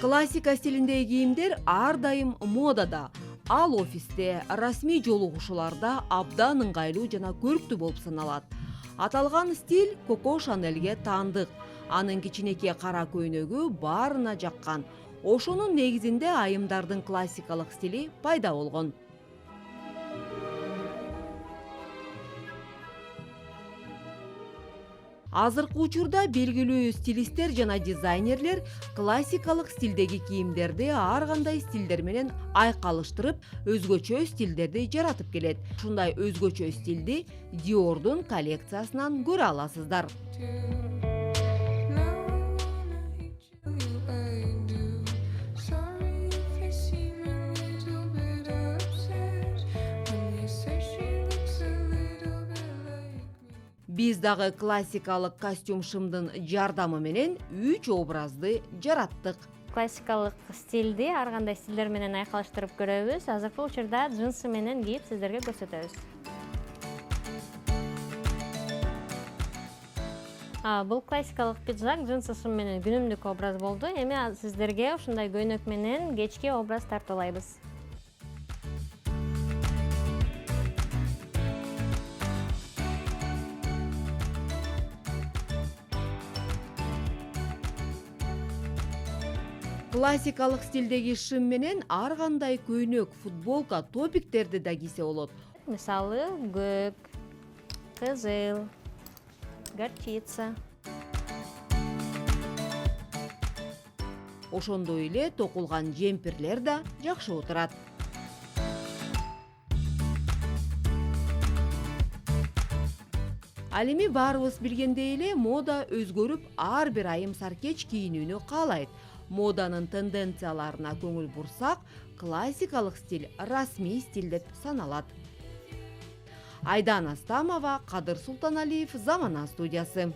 Классика стилиндеги кийимдер ар дайым модада, ал офисте, расмий жолугушууларда абдан ыңгайлуу жана көрктүү болуп саналат. Аталган стиль Коко Шанельге таандык. Анын кичинекей кара көйнөгү баарына жаккан. Ошонун негизинде айымдардын классикалык стили пайда болгон. Азыркы учурда белгилүү стилисттер жана дизайнерлер классикалык стилдеги кийимдерди ар кандай стилдер менен айкалыштырып, өзгөчө стилдерди жаратып келет. Ушундай өзгөчө стилди Dior'дун коллекциясынан көрө аласыздар. Биз дагы классикалык костюм шымдын жардамы менен 3 образды жараттык. Классикалык стилди ар кандай стилдер менен айкалыштырып көрөбүз. Азыркы учурда джинсы менен кийип сиздерге көрсөтөбүз. Бул классикалык пиджак джинсы шым менен күнүмдүк образ болду. Эми сиздерге ушундай көйнөк менен кечки образ тартуулайбыз. Классикалык стилдеги шым менен ар кандай көйнөк, футболка, топиктерди да кийсе болот. Мисалы, көк, кызыл, горчица. Ошондой эле токулган жемпирлер да жакшы отурат. Ал эми баарыбыз билгендей эле мода өзгөрүп, ар бир айым саркеч кийинүүнү каалайт. Моданын тенденцияларына көңүл бурсак, классикалык стиль расмий стиль деп саналат. Айдан Астамова, Кадыр Султаналиев, Замана студиясы.